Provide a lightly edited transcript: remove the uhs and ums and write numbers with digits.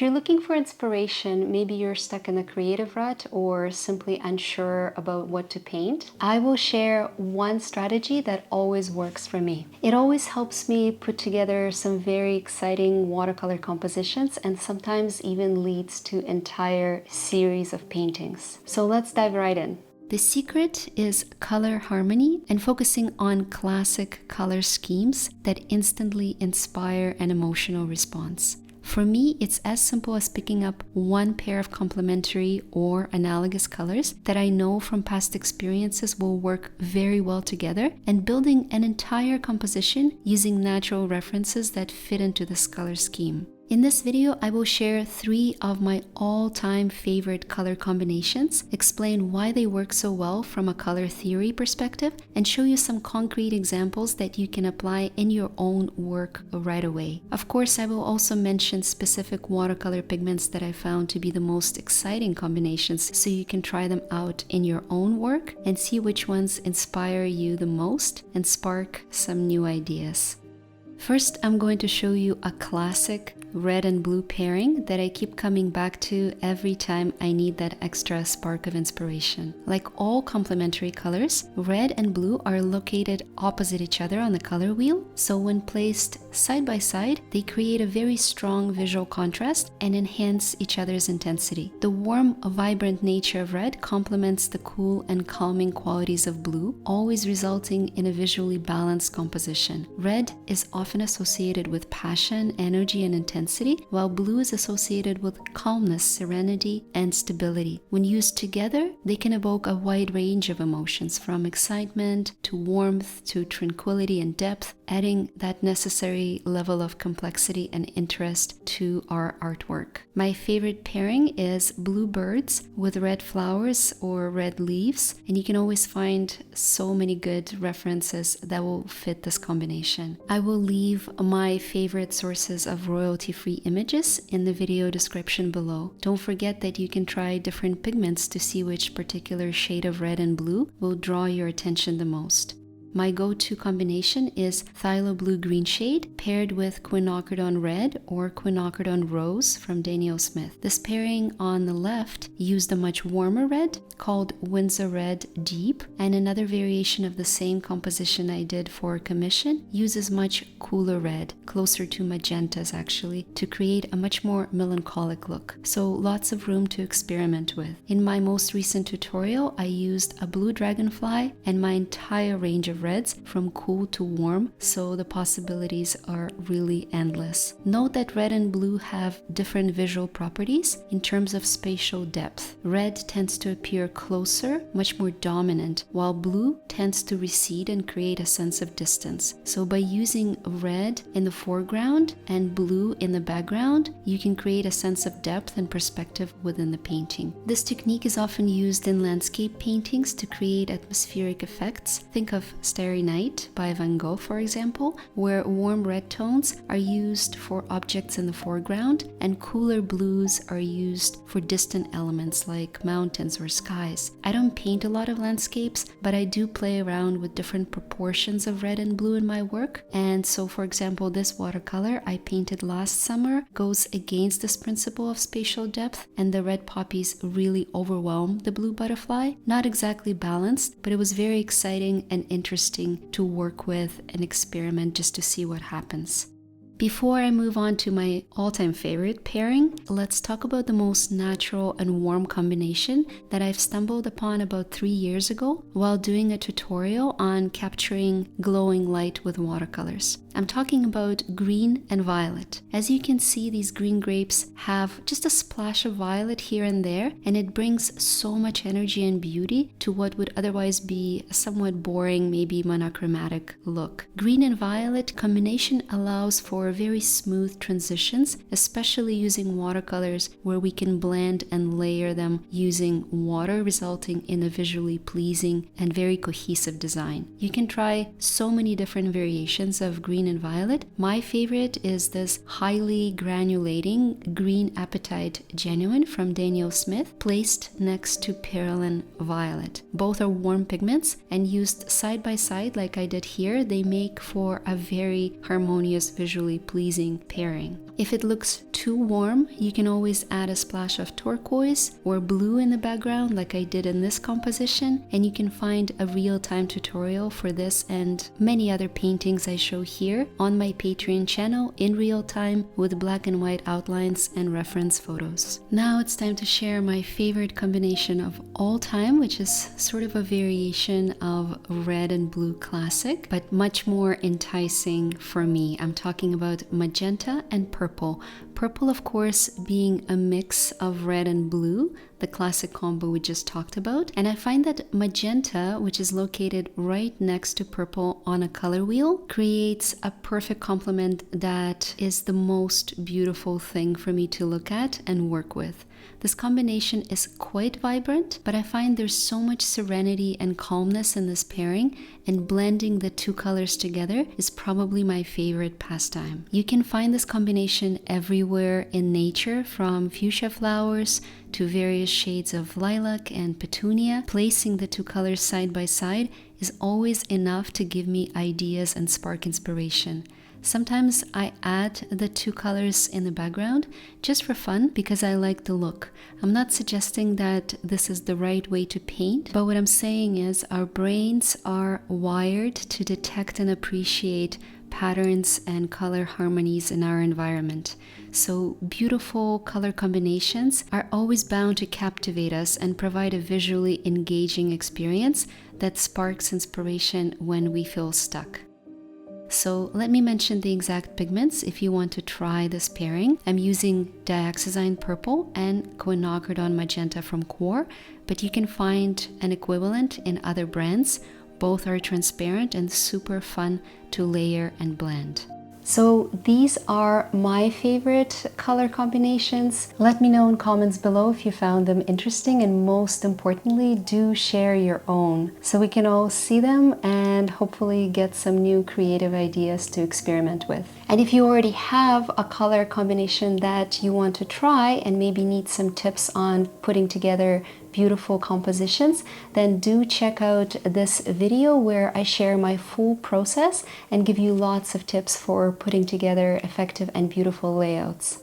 If you're looking for inspiration, maybe you're stuck in a creative rut or simply unsure about what to paint, I will share one strategy that always works for me. It always helps me put together some very exciting watercolor compositions and sometimes even leads to entire series of paintings. So let's dive right in. The secret is color harmony and focusing on classic color schemes that instantly inspire an emotional response. For me, it's as simple as picking up one pair of complementary or analogous colors that I know from past experiences will work very well together and building an entire composition using natural references that fit into this color scheme. In this video, I will share 3 of my all-time favorite color combinations, explain why they work so well from a color theory perspective, and show you some concrete examples that you can apply in your own work right away. Of course, I will also mention specific watercolor pigments that I found to be the most exciting combinations so you can try them out in your own work and see which ones inspire you the most and spark some new ideas. First, I'm going to show you a classic red and blue pairing that I keep coming back to every time I need that extra spark of inspiration. Like all complementary colors, red and blue are located opposite each other on the color wheel, so when placed side by side, they create a very strong visual contrast and enhance each other's intensity. The warm, vibrant nature of red complements the cool and calming qualities of blue, always resulting in a visually balanced composition. Red is often associated with passion, energy, and intensity, while blue is associated with calmness, serenity, and stability. When used together, they can evoke a wide range of emotions, from excitement to warmth to tranquility and depth, adding that necessary level of complexity and interest to our artwork. My favorite pairing is blue birds with red flowers or red leaves, and you can always find so many good references that will fit this combination. I will leave my favorite sources of royalty-free images in the video description below. Don't forget that you can try different pigments to see which particular shade of red and blue will draw your attention the most. My go-to combination is Phthalo Blue Green shade paired with Quinacridone Red or Quinacridone Rose from Daniel Smith. This pairing on the left used a much warmer red called Windsor Red Deep, and another variation of the same composition I did for commission uses much cooler red, closer to magentas actually, to create a much more melancholic look. So lots of room to experiment with. In my most recent tutorial, I used a blue dragonfly and my entire range of reds from cool to warm, so the possibilities are really endless. Note that red and blue have different visual properties in terms of spatial depth. Red tends to appear closer, much more dominant, while blue tends to recede and create a sense of distance. So by using red in the foreground and blue in the background, you can create a sense of depth and perspective within the painting. This technique is often used in landscape paintings to create atmospheric effects. Think of Starry Night by Van Gogh, for example, where warm red tones are used for objects in the foreground and cooler blues are used for distant elements like mountains or skies. I don't paint a lot of landscapes, but I do play around with different proportions of red and blue in my work. And so, for example, this watercolor I painted last summer goes against this principle of spatial depth, and the red poppies really overwhelm the blue butterfly. Not exactly balanced, but it was very exciting and interesting to work with and experiment just to see what happens. Before I move on to my all-time favorite pairing, let's talk about the most natural and warm combination that I've stumbled upon about 3 years ago while doing a tutorial on capturing glowing light with watercolors. I'm talking about green and violet. As you can see, these green grapes have just a splash of violet here and there, and it brings so much energy and beauty to what would otherwise be a somewhat boring, maybe monochromatic look. Green and violet combination allows for very smooth transitions, especially using watercolors where we can blend and layer them using water, resulting in a visually pleasing and very cohesive design. You can try so many different variations of green and violet. My favorite is this highly granulating green Apatite Genuine from Daniel Smith, placed next to Perylene Violet. Both are warm pigments, and used side by side like I did here, they make for a very harmonious, visually pleasing pairing. If it looks too warm, you can always add a splash of turquoise or blue in the background like I did in this composition, and you can find a real-time tutorial for this and many other paintings I show here on my Patreon channel in real time with black and white outlines and reference photos. Now it's time to share my favorite combination of all time, which is sort of a variation of red and blue classic, but much more enticing for me. I'm talking about magenta and purple. Purple, of course, being a mix of red and blue, the classic combo we just talked about. And I find that magenta, which is located right next to purple on a color wheel, creates a perfect complement that is the most beautiful thing for me to look at and work with. This combination is quite vibrant, but I find there's so much serenity and calmness in this pairing, and blending the two colors together is probably my favorite pastime. You can find this combination everywhere in nature, from fuchsia flowers to various shades of lilac and petunia. Placing the two colors side by side is always enough to give me ideas and spark inspiration. Sometimes I add the two colors in the background just for fun because I like the look. I'm not suggesting that this is the right way to paint, but what I'm saying is our brains are wired to detect and appreciate patterns and color harmonies in our environment. So beautiful color combinations are always bound to captivate us and provide a visually engaging experience that sparks inspiration when we feel stuck. So let me mention the exact pigments if you want to try this pairing. I'm using Dioxazine Purple and Quinacridone Magenta from Core, but you can find an equivalent in other brands. Both are transparent and super fun to layer and blend. So these are my favorite color combinations. Let me know in comments below if you found them interesting, and most importantly, do share your own so we can all see them and hopefully get some new creative ideas to experiment with. And if you already have a color combination that you want to try and maybe need some tips on putting together beautiful compositions, then do check out this video where I share my full process and give you lots of tips for putting together effective and beautiful layouts.